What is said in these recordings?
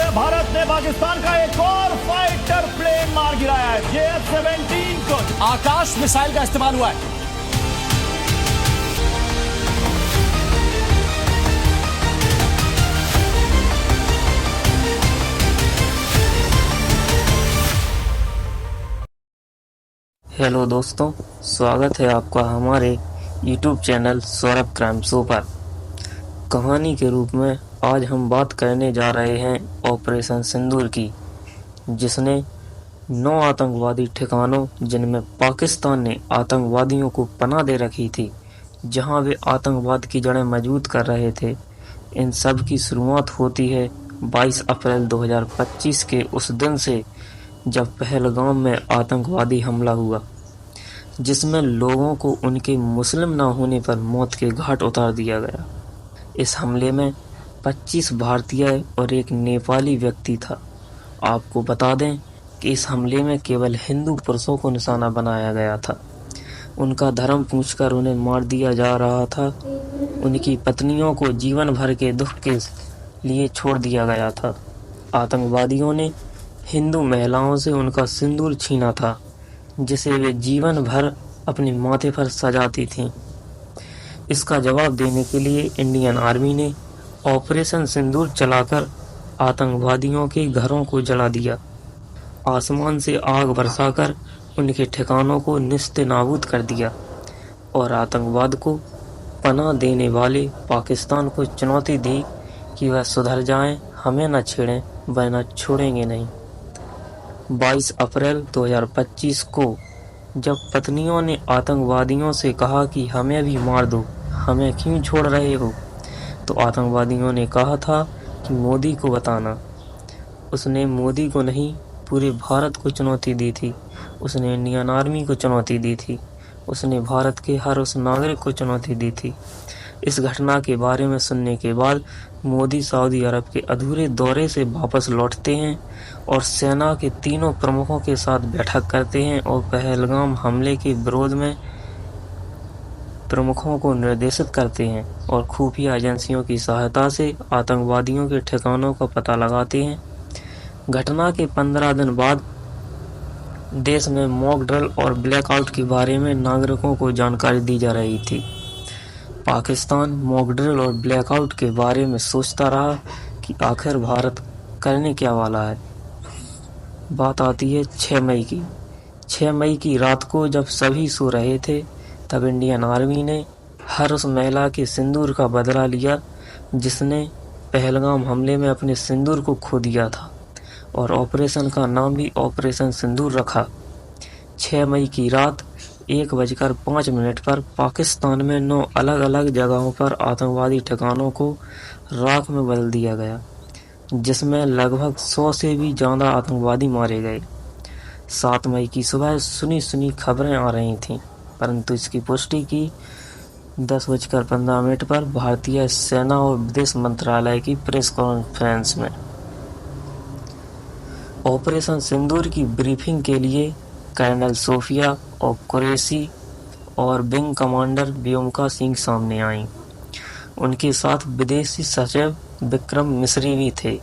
है, भारत ने पाकिस्तान का एक और फाइटर प्लेन मार गिराया है। JF-17 को आकाश मिसाइल का इस्तेमाल हुआ है। हेलो दोस्तों, स्वागत है आपका हमारे YouTube channel Saurabh crime show पर। कहानी के रूप में आज हम बात करने जा रहे हैं ऑपरेशन सिंदूर की, जिसने 9 आतंकवादी ठिकानों जिनमें पाकिस्तान ने आतंकवादियों को पनाह दे रखी थी, जहां वे आतंकवाद की जड़ें मजबूत कर रहे थे। इन सब की शुरुआत होती है 22 अप्रैल 2025 के उस दिन से, जब पहलगाम में आतंकवादी हमला हुआ, जिसमें लोगों को उनके मुस्लिम न होने पर मौत के घाट उतार दिया गया। इस हमले में 25 भारतीय और एक नेपाली व्यक्ति था। आपको बता दें कि इस हमले में केवल हिंदू पुरुषों को निशाना बनाया गया था। उनका धर्म पूछकर उन्हें मार दिया जा रहा था। उनकी पत्नियों को जीवन भर के दुख के लिए छोड़ दिया गया था। आतंकवादियों ने हिंदू महिलाओं से उनका सिंदूर छीना था, जिसे वे जीवन भर अपने माथे पर सजाती थीं। इसका जवाब देने के लिए इंडियन आर्मी ने ऑपरेशन सिंदूर चलाकर आतंकवादियों के घरों को जला दिया। आसमान से आग बरसाकर उनके ठिकानों को निस्ते-नाबूद कर दिया और आतंकवाद को पनाह देने वाले पाकिस्तान को चुनौती दी कि वह सुधर जाएं, हमें न छेड़ें, वरना छोड़ेंगे नहीं। 22 अप्रैल 2025 को जब पत्नियों ने आतंकवादियों से कहा कि हमें भी मार दो, हमें क्यों छोड़ रहे हो, तो आतंकवादियों ने कहा था कि मोदी को बताना। उसने मोदी को नहीं, पूरे भारत को चुनौती दी थी। उसने इंडियन आर्मी को चुनौती दी थी। उसने भारत के हर उस नागरिक को चुनौती दी थी। इस घटना के बारे में सुनने के बाद मोदी सऊदी अरब के अधूरे दौरे से वापस लौटते हैं और सेना के तीनों प्रमुखों के साथ बैठक करते हैं और पहलगाम हमले के विरोध में प्रमुखों को निर्देशित करते हैं और खुफिया एजेंसियों की सहायता से आतंकवादियों के ठिकानों का पता लगाते हैं। घटना के 15 दिन बाद देश में मॉक ड्रिल और ब्लैकआउट के बारे में नागरिकों को जानकारी दी जा रही थी। पाकिस्तान मॉक ड्रिल और ब्लैकआउट के बारे में सोचता रहा कि आखिर भारत करने क्या वाला है। बात आती है 6 मई की। 6 मई की रात को जब सभी सो रहे थे, तब इंडियन आर्मी ने हर उस महिला के सिंदूर का बदला लिया जिसने पहलगाम हमले में अपने सिंदूर को खो दिया था, और ऑपरेशन का नाम भी ऑपरेशन सिंदूर रखा। 6 मई की रात 1:05 पर पाकिस्तान में 9 अलग अलग जगहों पर आतंकवादी ठिकानों को राख में बदल दिया गया, जिसमें लगभग 100 से भी ज़्यादा आतंकवादी मारे गए। 7 मई की सुबह सुनी खबरें आ रही थीं, परंतु इसकी पुष्टि की 10:15 पर भारतीय सेना और विदेश मंत्रालय की प्रेस कॉन्फ्रेंस में। ऑपरेशन सिंदूर की ब्रीफिंग के लिए कर्नल सोफिया और कुरैशी और विंग कमांडर व्योमिका सिंह सामने आईं। उनके साथ विदेशी सचिव विक्रम मिस्री भी थे।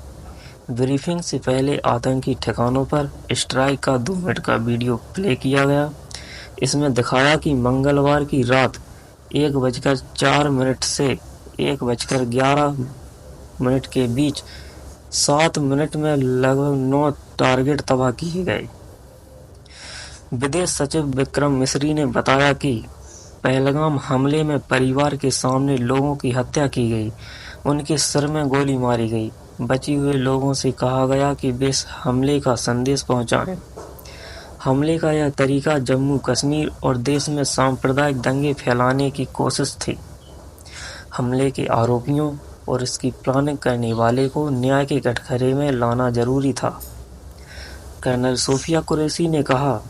ब्रीफिंग से पहले आतंकी ठिकानों पर स्ट्राइक का 2 मिनट का वीडियो प्ले किया गया। इसमें दिखाया कि मंगलवार की रात 1:04 से 1:11 के बीच 7 मिनट में लगभग 9 टारगेट तबाह किए गए। विदेश सचिव विक्रम मिस्री ने बताया कि पहलगाम हमले में परिवार के सामने लोगों की हत्या की गई, उनके सिर में गोली मारी गई। बचे हुए लोगों से कहा गया कि वे इस हमले का संदेश पहुंचाएं। हमले का यह तरीका जम्मू कश्मीर और देश में सांप्रदायिक दंगे फैलाने की कोशिश थी। हमले के आरोपियों और इसकी प्लानिंग करने वाले को न्याय के कटघरे में लाना जरूरी था। कर्नल सोफिया कुरैशी ने कहा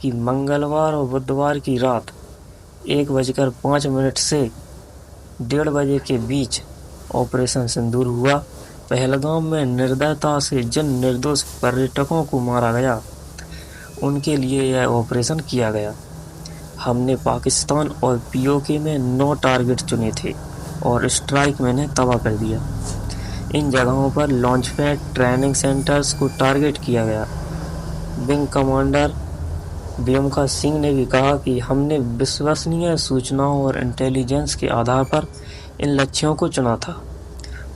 कि मंगलवार और बुधवार की रात 1:05 से 1:30 बजे के बीच ऑपरेशन सिंदूर हुआ। पहलगाम में निर्दयता से जिन निर्दोष पर्यटकों को मारा गया, उनके लिए यह ऑपरेशन किया गया। हमने पाकिस्तान और पीओके में 9 टारगेट चुने थे और स्ट्राइक मैंने तबाह कर दिया। इन जगहों पर लॉन्च पैड ट्रेनिंग सेंटर्स को टारगेट किया गया। विंग कमांडर व्योमका सिंह ने भी कहा कि हमने विश्वसनीय सूचनाओं और इंटेलिजेंस के आधार पर इन लक्ष्यों को चुना था।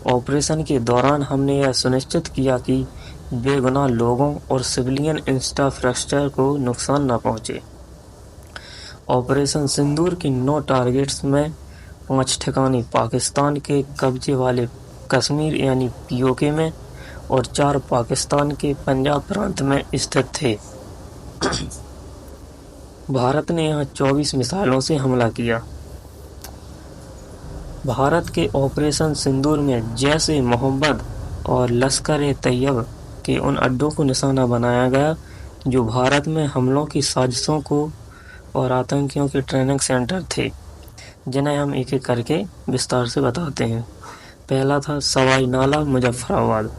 ऑपरेशन के दौरान हमने यह सुनिश्चित किया कि बेगुनाह लोगों और सिविलियन इंफ्रास्ट्रक्चर को नुकसान न पहुंचे। ऑपरेशन सिंदूर के 9 टारगेट्स में 5 ठिकाने पाकिस्तान के कब्जे वाले कश्मीर यानी पीओके में और 4 पाकिस्तान के पंजाब प्रांत में स्थित थे। भारत ने यहां 24 मिसाइलों से हमला किया। भारत के ऑपरेशन सिंदूर में जैश ए मोहम्मद और लश्कर ए तैयब के उन अड्डों को निशाना बनाया गया जो भारत में हमलों की साजिशों को और आतंकियों के ट्रेनिंग सेंटर थे, जिन्हें हम एक एक करके विस्तार से बताते हैं। पहला था सवाई नाला मुजफ्फराबाद।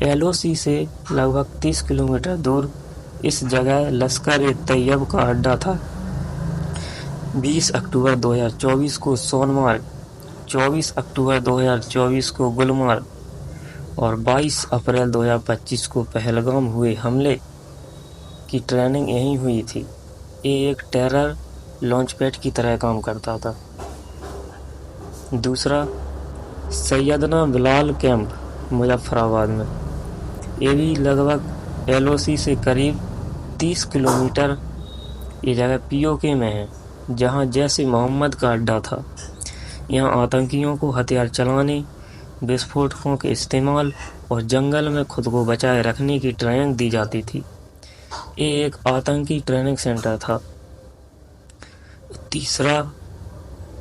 LOC से लगभग 30 किलोमीटर दूर इस जगह लश्कर ए तैयब का अड्डा था। 20 अक्टूबर 2024 को सोनमार्ग, 24 अक्टूबर 2024 को गुलमर्ग और 22 अप्रैल 2025 को पहलगाम हुए हमले की ट्रेनिंग यहीं हुई थी। ये एक टेरर लॉन्च पैड की तरह काम करता था। दूसरा सैयदना बिलाल कैंप मुजफ्फराबाद में। ये भी लगभग LOC से करीब 30 किलोमीटर ये जगह POK में है, जहां जैश ए मोहम्मद का अड्डा था। यहां आतंकियों को हथियार चलाने, विस्फोटकों के इस्तेमाल और जंगल में खुद को बचाए रखने की ट्रेनिंग दी जाती थी। ये एक आतंकी ट्रेनिंग सेंटर था। तीसरा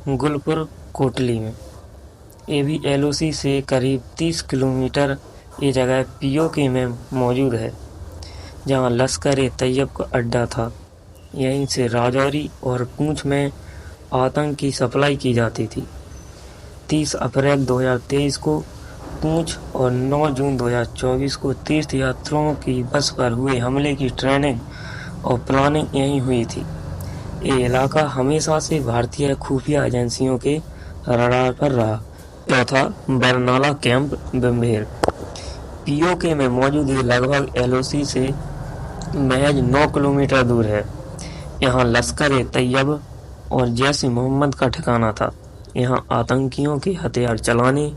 गुलपुर कोटली में। ये भी LOC से करीब 30 किलोमीटर ये जगह POK में मौजूद है, जहां लश्कर ए तैयब का अड्डा था। यहीं से राजौरी और पूंछ में आतंक की सप्लाई की जाती थी। 30 अप्रैल 2023 को पूंछ और 9 जून 2024 को तीर्थयात्रियों की बस पर हुए हमले की ट्रेनिंग और प्लानिंग यहीं हुई थी। ये इलाका हमेशा से भारतीय खुफिया एजेंसियों के रडार पर रहा। चौथा बरनाला कैंप बम्बेर। POK में मौजूद ये लगभग LOC से महज 9 किलोमीटर दूर है। यहाँ लश्कर ए तैयब और जैश ए मोहम्मद का ठिकाना था। यहाँ आतंकियों के हथियार चलाने,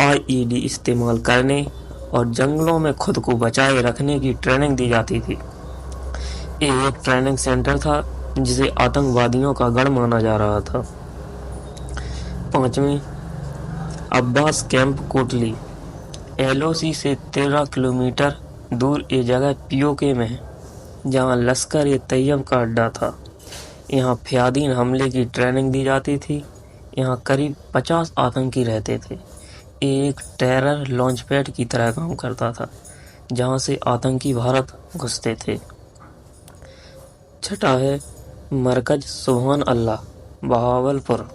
IED इस्तेमाल करने और जंगलों में खुद को बचाए रखने की ट्रेनिंग दी जाती थी। ये एक ट्रेनिंग सेंटर था जिसे आतंकवादियों का गढ़ माना जा रहा था। 5वें अब्बास कैंप कोटली। LOC से 13 किलोमीटर दूर ये जगह POK में है, जहां लश्कर ए तैयब का अड्डा था। यहाँ फ़ियादीन हमले की ट्रेनिंग दी जाती थी। यहाँ करीब 50 आतंकी रहते थे। ये एक टेरर लॉन्च पैड की तरह काम करता था, जहाँ से आतंकी भारत घुसते थे। छठा है मरकज सुभान अल्लाह बहावलपुर।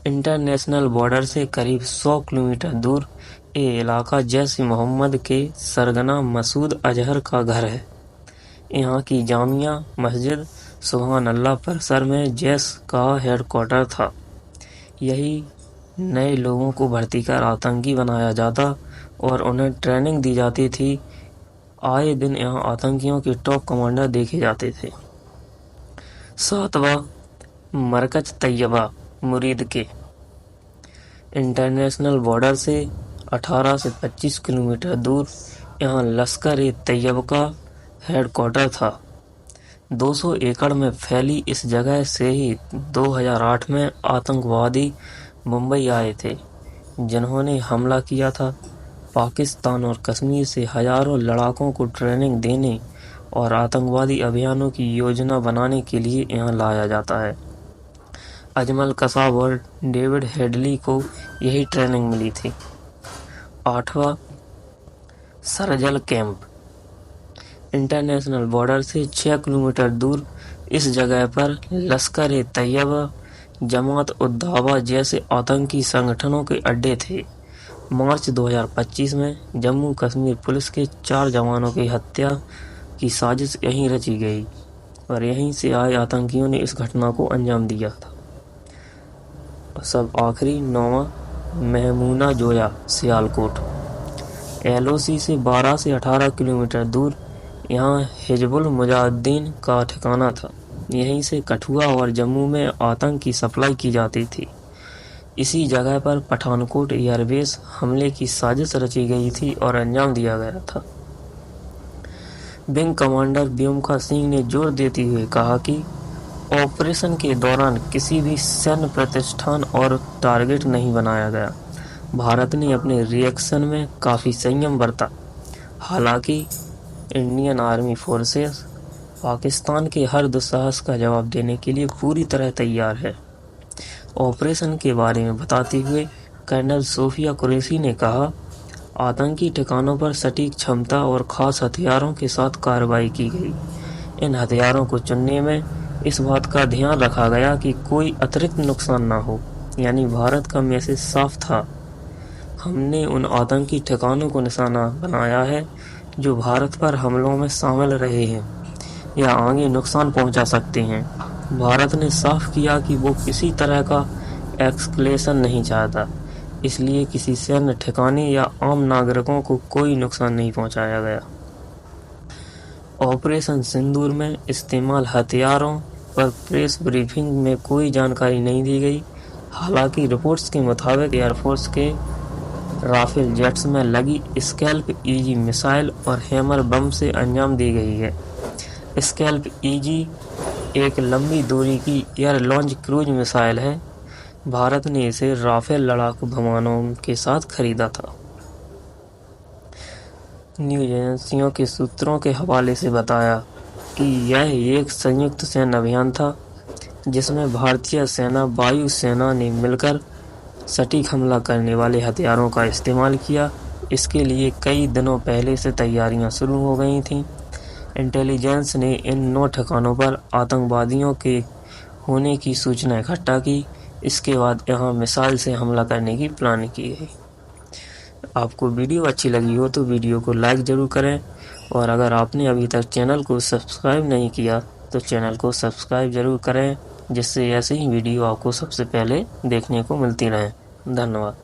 इंटरनेशनल बॉर्डर से करीब 100 किलोमीटर दूर ये इलाका जैश ए मोहम्मद के सरगना मसूद अजहर का घर है। यहाँ की जामिया मस्जिद सुभान अल्लाह परिसर में जैश का हेडक्वार्टर था। यही नए लोगों को भर्ती कर आतंकी बनाया जाता और उन्हें ट्रेनिंग दी जाती थी। आए दिन यहाँ आतंकियों के टॉप कमांडर देखे जाते थे। 7वां मरकज तैयबा मुरीद के। इंटरनेशनल बॉर्डर से 18 से 25 किलोमीटर दूर यहाँ लश्कर ए तैयब का हेडक्वार्टर था। 200 एकड़ में फैली इस जगह से ही 2008 में आतंकवादी मुंबई आए थे, जिन्होंने हमला किया था। पाकिस्तान और कश्मीर से हजारों लड़ाकों को ट्रेनिंग देने और आतंकवादी अभियानों की योजना बनाने के लिए यहाँ लाया जाता है। अजमल कसाब और डेविड हेडली को यही ट्रेनिंग मिली थी। 8वां सरजल कैंप। इंटरनेशनल बॉर्डर से 6 किलोमीटर दूर इस जगह पर लश्कर ए तैयबा, जमात उद दावा जैसे आतंकी संगठनों के अड्डे थे। मार्च 2025 में जम्मू कश्मीर पुलिस के 4 जवानों की हत्या की साजिश यहीं रची गई और यहीं से आए आतंकियों ने इस घटना को अंजाम दिया था। सब आखिरी 9वां महमूना जोया सियालकोट। LOC से 12 से 18 किलोमीटर दूर यहाँ हिजबुल मुजाहिदीन का ठिकाना था। यहीं से कठुआ और जम्मू में आतंक की सप्लाई की जाती थी। इसी जगह पर पठानकोट एयरबेस हमले की साजिश रची गई थी और अंजाम दिया गया था। विंग कमांडर व्योमका सिंह ने जोर देते हुए कहा कि ऑपरेशन के दौरान किसी भी सैन्य प्रतिष्ठान और टारगेट नहीं बनाया गया। भारत ने अपने रिएक्शन में काफ़ी संयम बरता। हालांकि इंडियन आर्मी फोर्सेस पाकिस्तान के हर दुस्साहस का जवाब देने के लिए पूरी तरह तैयार है। ऑपरेशन के बारे में बताते हुए कर्नल सोफिया कुरैशी ने कहा, आतंकी ठिकानों पर सटीक क्षमता और ख़ास हथियारों के साथ कार्रवाई की गई। इन हथियारों को चुनने में इस बात का ध्यान रखा गया कि कोई अतिरिक्त नुकसान ना हो। यानी भारत का मैसेज साफ था, हमने उन आतंकी ठिकानों को निशाना बनाया है जो भारत पर हमलों में शामिल रहे हैं या आगे नुकसान पहुंचा सकते हैं। भारत ने साफ किया कि वो किसी तरह का एस्केलेशन नहीं चाहता, इसलिए किसी सैन्य ठिकाने या आम नागरिकों को कोई नुकसान नहीं पहुंचाया गया। ऑपरेशन सिंदूर में इस्तेमाल हथियारों पर प्रेस ब्रीफिंग में कोई जानकारी नहीं दी गई। हालांकि रिपोर्ट्स के मुताबिक एयरफोर्स के राफेल जेट्स में लगी स्कैल्प EG मिसाइल और हैमर बम से अंजाम दी गई है। स्कैल्प EG एक लंबी दूरी की एयर लॉन्च क्रूज मिसाइल है। भारत ने इसे राफेल लड़ाकू विमानों के साथ खरीदा था। न्यूज एजेंसियों के सूत्रों के हवाले से बताया कि यह एक संयुक्त सैन्य अभियान था जिसमें भारतीय सेना वायु सेना ने मिलकर सटीक हमला करने वाले हथियारों का इस्तेमाल किया। इसके लिए कई दिनों पहले से तैयारियां शुरू हो गई थीं। इंटेलिजेंस ने इन 9 ठिकानों पर आतंकवादियों के होने की सूचना इकट्ठा की। इसके बाद यहां मिसाइल से हमला करने की प्लानिंग की गई। आपको वीडियो अच्छी लगी हो तो वीडियो को लाइक ज़रूर करें, और अगर आपने अभी तक चैनल को सब्सक्राइब नहीं किया तो चैनल को सब्सक्राइब ज़रूर करें, जिससे ऐसे ही वीडियो आपको सबसे पहले देखने को मिलती रहे। धन्यवाद।